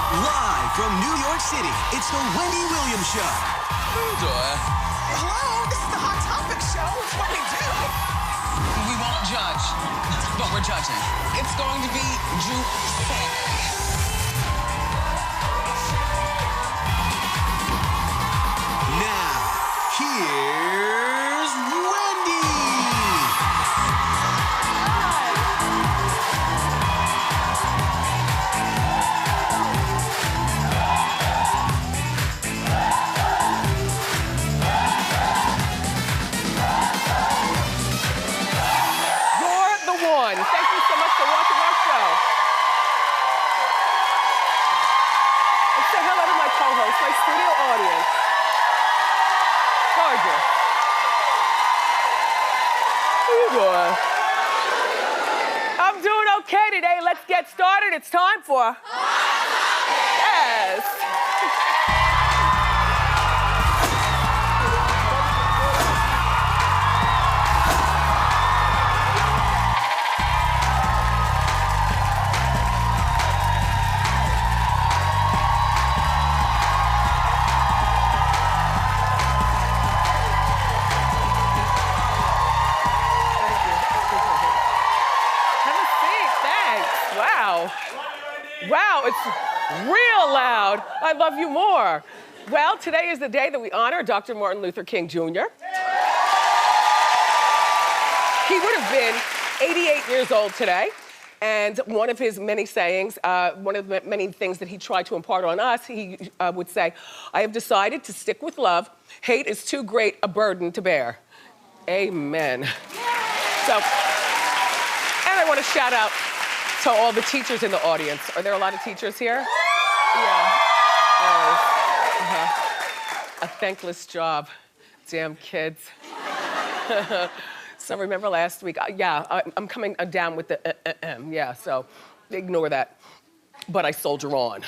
Live from New York City, it's the Wendy Williams Show. Hello, this is the Hot Topic Show. It's what we do. We won't judge, but we're judging. It's going to be juicy. Now, here's Wendy. You're the one. Thank you so much for watching our show. Let's say hello to my co-host, my studio audience. Gorgeous. How you doing? I'm doing okay today. Let's get started. It's time for... Yes. Wow, it's real loud. I love you more. Well, today is the day that we honor Dr. Martin Luther King Jr. He would have been 88 years old today. And one of his many sayings, one of the many things that he tried to impart on us, he would say, I have decided to stick with love. Hate is too great a burden to bear. Amen. So, and I want to shout out to all the teachers in the audience. Are there a lot of teachers here? Yeah. A thankless job. Damn kids. So remember last week? I'm coming down with the yeah, so ignore that. But I soldier on.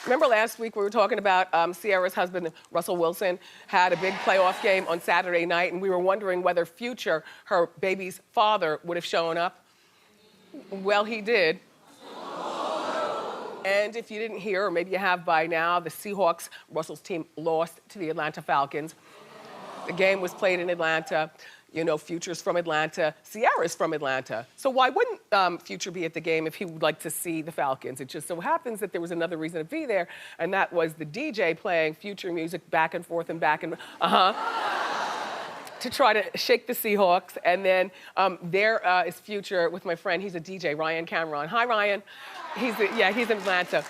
Remember last week we were talking about Ciara's husband, Russell Wilson, had a big playoff game on Saturday night, and we were wondering whether Future, her baby's father, would have shown up. Well, he did. And if you didn't hear, or maybe you have by now, the Seahawks, Russell's team, lost to the Atlanta Falcons. The game was played in Atlanta. You know, Future's from Atlanta. Ciara's from Atlanta. So why wouldn't Future be at the game if he would like to see the Falcons? It just so happens that there was another reason to be there, and that was the DJ playing Future music back and forth and back and, to try to shake the Seahawks. And then there is Future with my friend, he's a DJ, Ryan Cameron. Hi, Ryan. He's in Atlanta.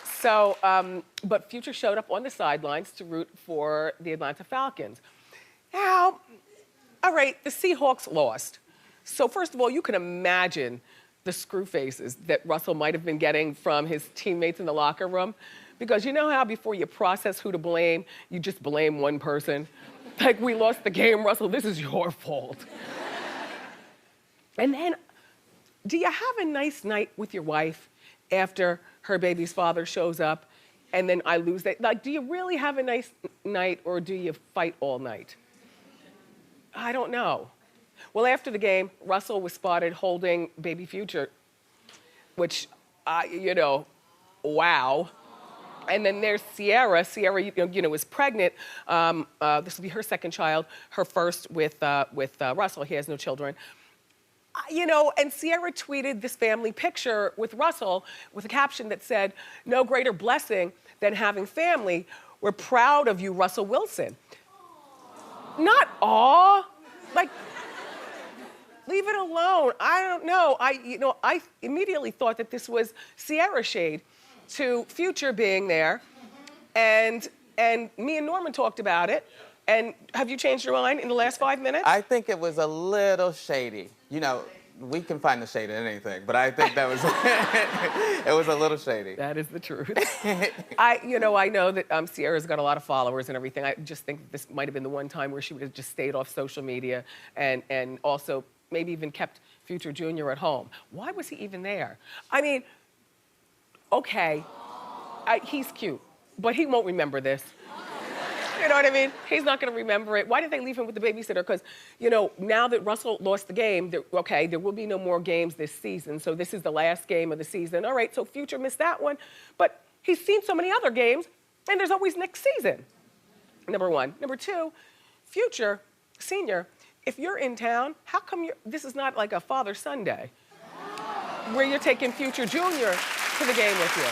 So, but Future showed up on the sidelines to root for the Atlanta Falcons. Now, all right, the Seahawks lost. So first of all, you can imagine the screw faces that Russell might have been getting from his teammates in the locker room. Because you know how before you process who to blame, you just blame one person? Like, we lost the game, Russell, this is your fault. And then, do you have a nice night with your wife after her baby's father shows up and then I lose that? Like, do you really have a nice night or do you fight all night? I don't know. Well, after the game, Russell was spotted holding baby Future, which, you know, wow. And then there's Ciara. Ciara, you know, is pregnant. This will be her second child, her first with Russell. He has no children. You know, and Ciara tweeted this family picture with Russell with a caption that said, no greater blessing than having family. We're proud of you, Russell Wilson. Not aw, like, leave it alone. I don't know. I immediately thought that this was Ciara shade to Future being there, and me and Norman talked about it. And have you changed your mind in the last 5 minutes? I think it was a little shady. You know, we can find the shade in anything, but I think that was, it was a little shady. That is the truth. I know that Ciara's got a lot of followers and everything. I just think this might have been the one time where she would have just stayed off social media and also maybe even kept Future Jr. at home. Why was he even there? I mean, okay, he's cute, but he won't remember this. You know what I mean? He's not gonna remember it. Why did they leave him with the babysitter? Because, you know, now that Russell lost the game, okay, there will be no more games this season, so this is the last game of the season. All right, so Future missed that one, but he's seen so many other games, and there's always next season. Number one. Number two, Future, Senior, if you're in town, how come this is not like a Father-Son Day where you're taking Future Junior to the game with you?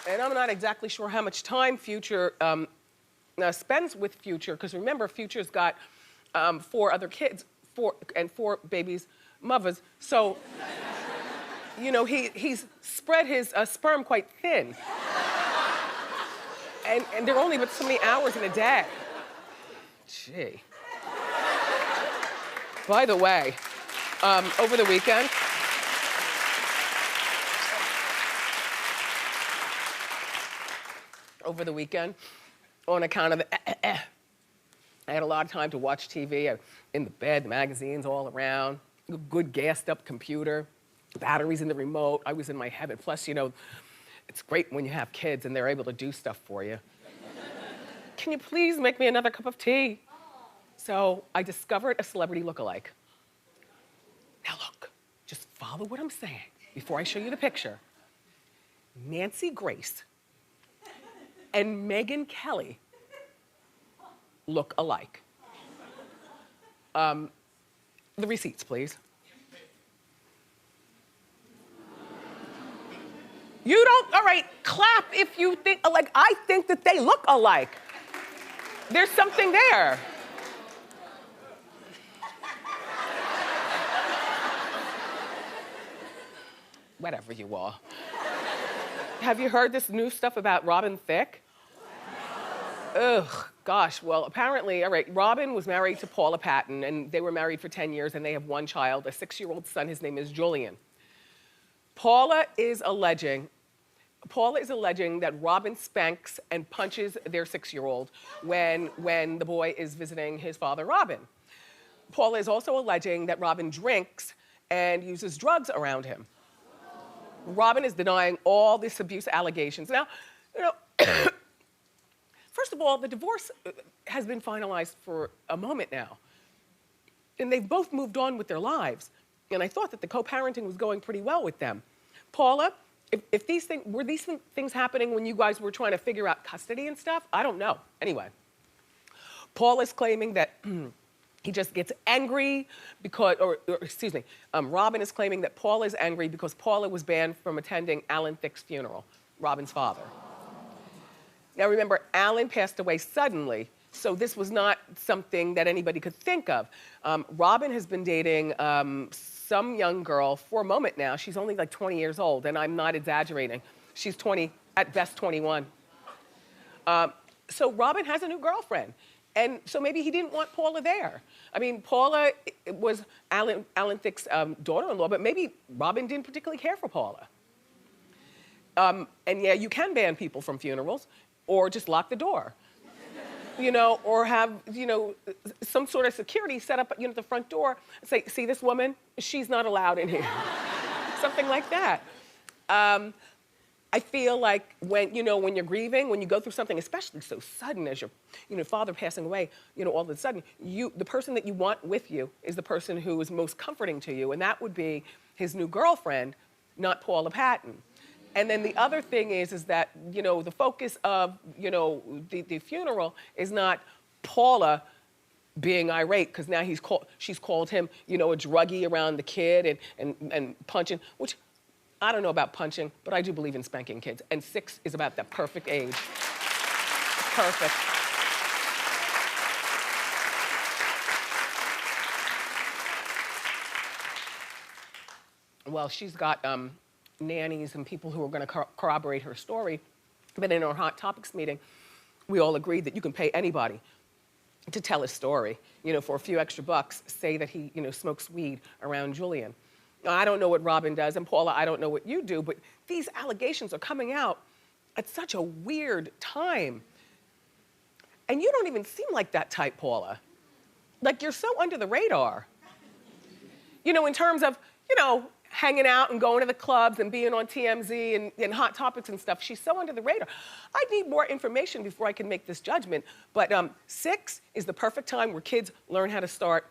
And I'm not exactly sure how much time Future spends with Future, because remember, Future's got 4 other kids, 4 babies' mothers. So, you know, he's spread his sperm quite thin. And there are only but so many hours in a day. Gee. By the way, over the weekend, on account of I had a lot of time to watch TV, in the bed, the magazines all around, a good gassed up computer, batteries in the remote. I was in my heaven. Plus, you know, it's great when you have kids and they're able to do stuff for you. Can you please make me another cup of tea? So I discovered a celebrity lookalike. Now look, just follow what I'm saying before I show you the picture. Nancy Grace and Megyn Kelly look alike. The receipts, please. You don't, all right, clap if you think, like, I think that they look alike. There's something there. Whatever you are. Have you heard this new stuff about Robin Thicke? Ugh, gosh, well, apparently, all right, Robin was married to Paula Patton, and they were married for 10 years, and they have 1 child, a 6-year-old son. His name is Julian. Paula is alleging that Robin spanks and punches their 6-year-old when the boy is visiting his father, Robin. Paula is also alleging that Robin drinks and uses drugs around him. Robin is denying all this abuse allegations. Now, you know, first of all, the divorce has been finalized for a moment now. And they've both moved on with their lives. And I thought that the co-parenting was going pretty well with them. Paula, if these things happening when you guys were trying to figure out custody and stuff? I don't know. Anyway, Paula's claiming that he just gets angry because, Robin is claiming that Paula is angry because Paula was banned from attending Alan Thicke's funeral, Robin's father. Now remember, Alan passed away suddenly, so this was not something that anybody could think of. Robin has been dating some young girl for a moment now. She's only like 20 years old, and I'm not exaggerating. She's 20, at best 21. So Robin has a new girlfriend. And so maybe he didn't want Paula there. I mean, Paula was Alan Thicke's daughter-in-law, but maybe Robin didn't particularly care for Paula. And yeah, you can ban people from funerals or just lock the door, you know, or have, you know, some sort of security set up, you know, at the front door and say, see this woman? She's not allowed in here. Something like that. I feel like when you're grieving, when you go through something, especially so sudden as your, father passing away, all of a sudden, the person that you want with you is the person who is most comforting to you, and that would be his new girlfriend, not Paula Patton. And then the other thing is that, the focus of, the funeral is not Paula being irate, because now she's called him, a druggie around the kid and punching, which, I don't know about punching, but I do believe in spanking kids. And 6 is about the perfect age. Perfect. Well, she's got nannies and people who are going to corroborate her story. But in our Hot Topics meeting, we all agreed that you can pay anybody to tell his story. For a few extra bucks, say that he, smokes weed around Julian. I don't know what Robin does, and Paula, I don't know what you do, but these allegations are coming out at such a weird time. And you don't even seem like that type, Paula. Like, you're so under the radar. In terms of, hanging out and going to the clubs and being on TMZ and Hot Topics and stuff. She's so under the radar. I need more information before I can make this judgment. But 6 is the perfect time where kids learn how to start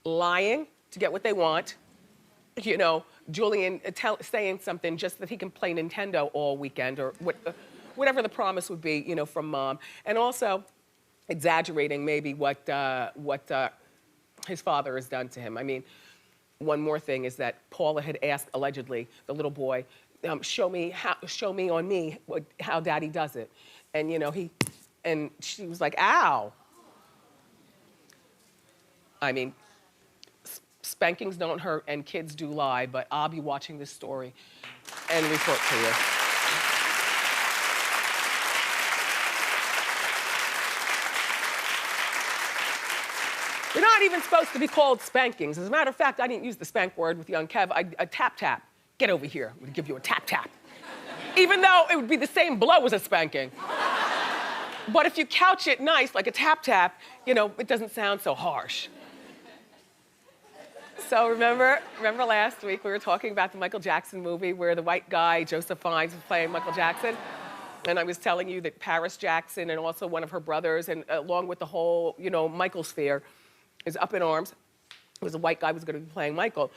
lying to get what they want. You know, Julian saying something just that he can play Nintendo all weekend or whatever the promise would be, you know, from mom. And also exaggerating maybe what his father has done to him. I mean, one more thing is that Paula had asked, allegedly, the little boy, show me on me how daddy does it. And, you know, and she was like, ow. I mean, spankings don't hurt and kids do lie, but I'll be watching this story and report to you. They're not even supposed to be called spankings. As a matter of fact, I didn't use the spank word with young Kev. A tap. Get over here. I'm gonna give you a tap. Even though it would be the same blow as a spanking. But if you couch it nice, like a tap, you know, it doesn't sound so harsh. So remember last week we were talking about the Michael Jackson movie where the white guy, Joseph Fiennes, was playing Michael Jackson? And I was telling you that Paris Jackson and also one of her brothers, and along with the whole, you know, Michael sphere, is up in arms. It was a white guy who was gonna be playing Michael.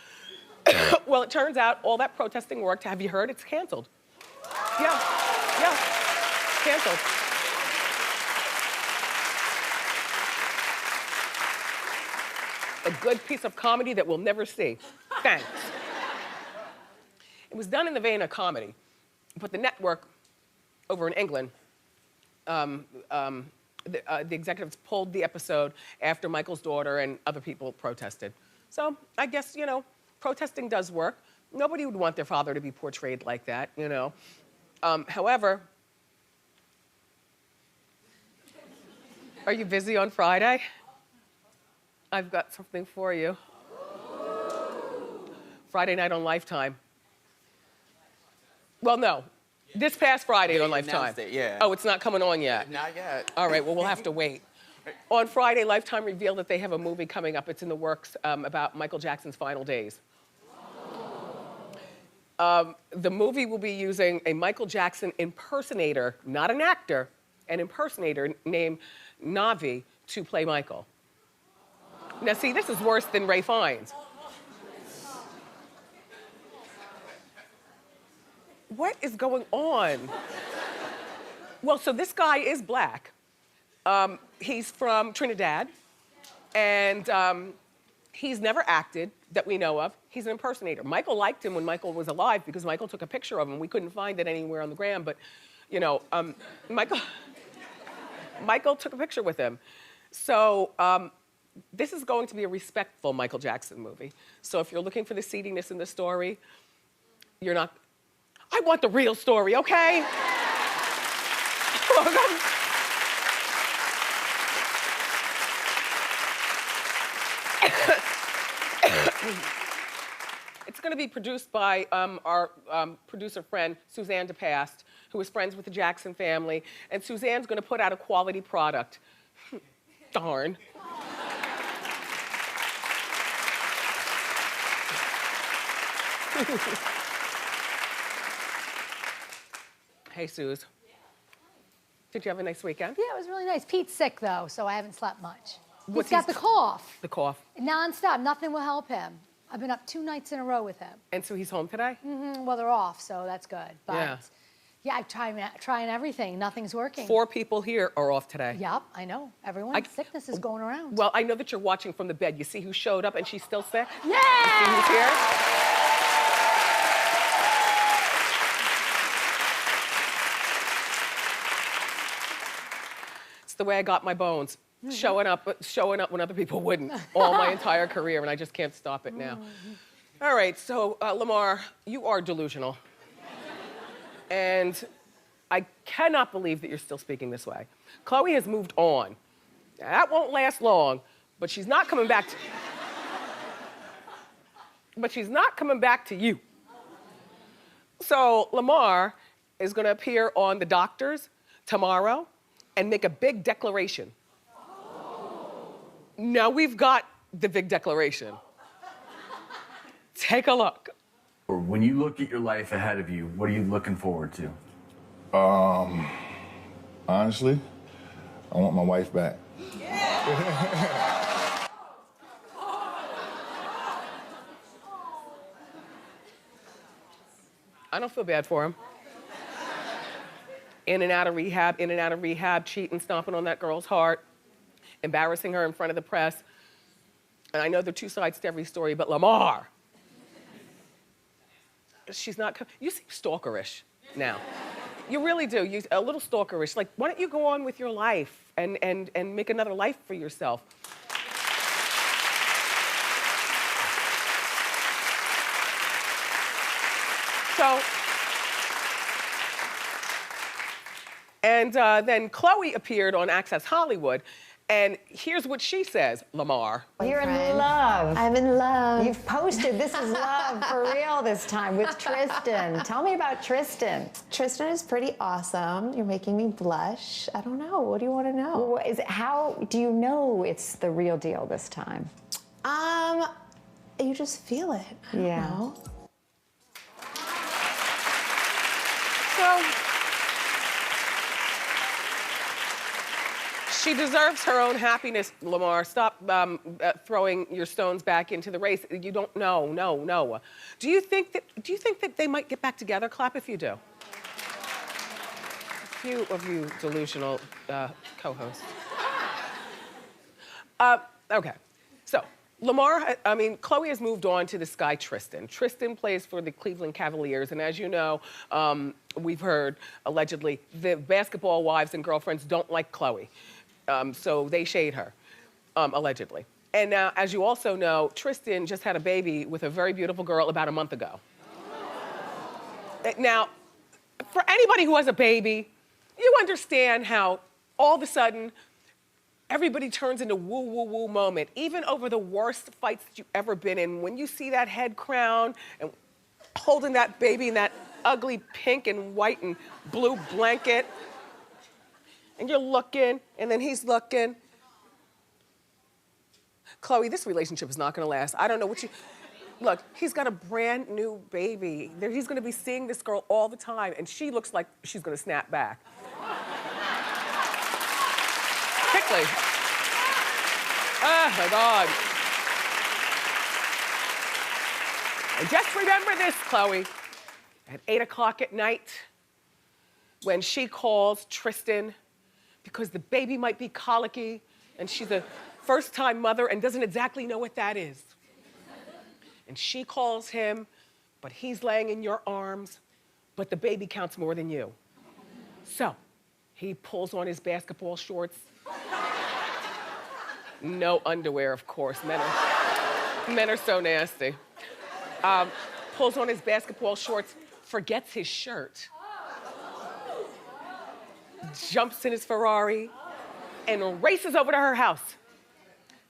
Well, it turns out all that protesting worked. Have you heard? It's canceled. Yeah, canceled. A good piece of comedy that we'll never see. Thanks. It was done in the vein of comedy, but the network over in England, the executives pulled the episode after Michael's daughter and other people protested. So I guess, you know, protesting does work. Nobody would want their father to be portrayed like that, you know. However, are you busy on Friday? I've got something for you. Friday night on Lifetime. Well, no. This past Friday on Lifetime. Yeah. Oh, it's not coming on yet? Not yet. All right, well, we'll have to wait. On Friday, Lifetime revealed that they have a movie coming up. It's in the works about Michael Jackson's final days. The movie will be using a Michael Jackson impersonator, not an actor, an impersonator named Navi to play Michael. Now, see, this is worse than Ray Fiennes. What is going on? Well, so this guy is black. He's from Trinidad, and he's never acted that we know of. He's an impersonator. Michael liked him when Michael was alive because Michael took a picture of him. We couldn't find it anywhere on the gram, but, you know, Michael took a picture with him. So this is going to be a respectful Michael Jackson movie. So if you're looking for the seediness in the story, you're not. I want the real story, okay? It's gonna be produced by our producer friend, Suzanne DePast, who is friends with the Jackson family, and Suzanne's gonna put out a quality product. Darn. Hey, Suze. Did you have a nice weekend? Yeah, it was really nice. Pete's sick, though, so I haven't slept much. What's He's got the cough. The cough. Non-stop. Nothing will help him. I've been up 2 nights in a row with him. And so he's home today? Mm-hmm. Well, they're off, so that's good. But yeah, I'm trying everything. Nothing's working. 4 people here are off today. Yep, I know. Everyone's sickness is going around. Well, I know that you're watching from the bed. You see who showed up and she's still sick? Yeah! You see who's here? It's the way I got my bones. Showing up when other people wouldn't, all my entire career, and I just can't stop it now. All right, so Lamar, you are delusional. And I cannot believe that you're still speaking this way. Chloe has moved on. Now, that won't last long, but she's not coming back to you. So Lamar is gonna appear on The Doctors tomorrow and make a big declaration. Now we've got the big declaration. Take a look. Or when you look at your life ahead of you, what are you looking forward to? Honestly, I want my wife back. I don't feel bad for him. In and out of rehab, cheating, stomping on that girl's heart, embarrassing her in front of the press. And I know there are two sides to every story, but Lamar, she's not, you seem stalkerish now. You really do, you a little stalkerish. Like, why don't you go on with your life and make another life for yourself? So, and then Chloe appeared on Access Hollywood, and here's what she says, Lamar. You're in love. I'm in love. You've posted this is love for real this time with Tristan. Tell me about Tristan. Tristan is pretty awesome. You're making me blush. I don't know. What do you want to know? How do you know it's the real deal this time? You just feel it. I don't know. So, she deserves her own happiness, Lamar. Stop throwing your stones back into the race. You don't know, no. Do you think that they might get back together? Clap if you do. A few of you delusional co-hosts. Okay, so Chloe has moved on to this guy, Tristan. Tristan plays for the Cleveland Cavaliers, and as you know, we've heard, allegedly, the basketball wives and girlfriends don't like Chloe. So they shade her, allegedly. And now, as you also know, Tristan just had a baby with a very beautiful girl about a month ago. Now, for anybody who has a baby, you understand how all of a sudden, everybody turns into woo, woo, woo moment, even over the worst fights that you've ever been in. When you see that head crown and holding that baby in that ugly pink and white and blue blanket, and you're looking, and then he's looking. Chloe, this relationship is not gonna last. I don't know what you, look, he's got a brand new baby. He's gonna be seeing this girl all the time, and she looks like she's gonna snap back. Quickly. Oh my God. And just remember this, Chloe, at 8 o'clock at night, when she calls Tristan, because the baby might be colicky, and she's a first-time mother and doesn't exactly know what that is. And she calls him, but he's laying in your arms, but the baby counts more than you. So, he pulls on his basketball shorts. No underwear, of course. Men are so nasty. Pulls on his basketball shorts, forgets his shirt, jumps in his Ferrari, and races over to her house.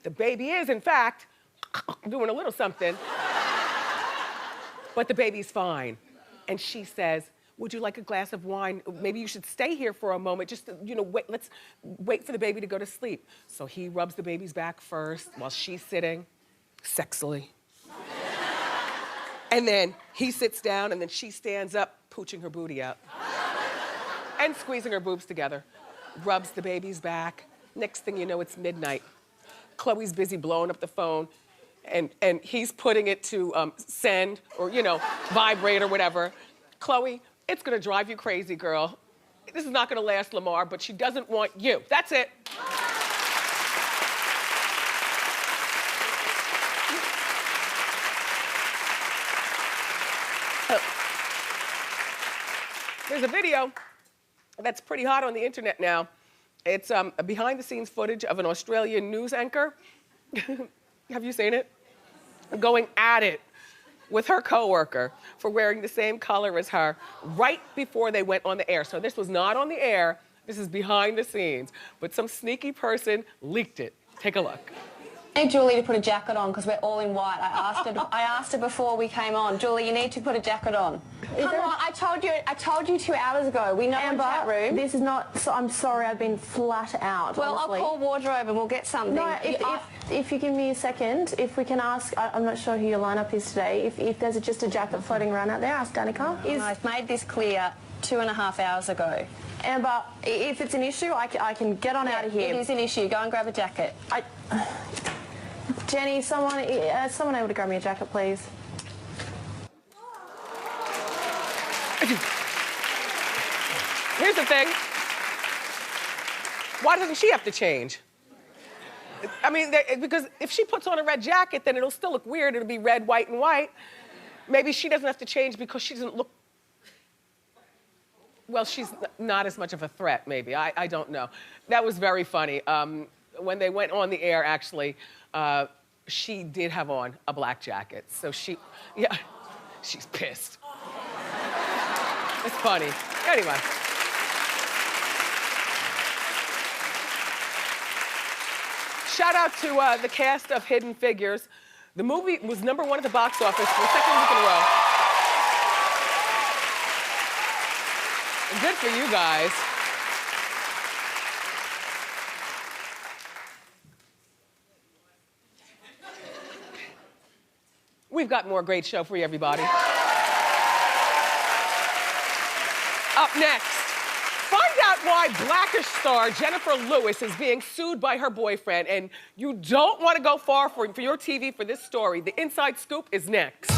The baby is, in fact, doing a little something, but the baby's fine. And she says, would you like a glass of wine? Maybe you should stay here for a moment, just to, let's wait for the baby to go to sleep. So he rubs the baby's back first while she's sitting, sexily. And then he sits down, and then she stands up, pooching her booty out. And squeezing her boobs together. Rubs the baby's back. Next thing you know, it's midnight. Chloe's busy blowing up the phone, and he's putting it to send, or, vibrate or whatever. Chloe, it's gonna drive you crazy, girl. This is not gonna last, Lamar, but she doesn't want you. That's it. There's a video that's pretty hot on the internet now. It's behind-the-scenes footage of an Australian news anchor. Have you seen it? Going at it with her coworker for wearing the same color as her right before they went on the air. So this was not on the air, this is behind the scenes. But some sneaky person leaked it. Take a look. I need Julie to put a jacket on because we're all in white. I asked her before we came on. Julie, you need to put a jacket on. Come on, I told you 2 hours ago. We know in chat room. This is not. So I'm sorry. I've been flat out. Well, honestly. I'll call wardrobe and we'll get something. No, if you give me a second, if we can ask, I'm not sure who your lineup is today. If there's just a jacket floating around out there, ask Danica. I've made this clear 2.5 hours ago. Amber, if it's an issue, I can get on out of here. It is an issue. Go and grab a jacket. Jenny, someone able to grab me a jacket, please? Here's the thing. Why doesn't she have to change? I mean, because if she puts on a red jacket, then it'll still look weird. It'll be red, white, and white. Maybe she doesn't have to change because she doesn't look... Well, she's not as much of a threat, maybe. I don't know. That was very funny. When they went on the air, actually, she did have on a black jacket. So she's pissed. It's funny. Anyway. Shout out to the cast of Hidden Figures. The movie was #1 at the box office for the second week in a row. Good for you guys. We've got more great show for you, everybody. Up next, find out why Blackish star Jennifer Lewis is being sued by her boyfriend, and you don't want to go far for your TV for this story. The inside scoop is next.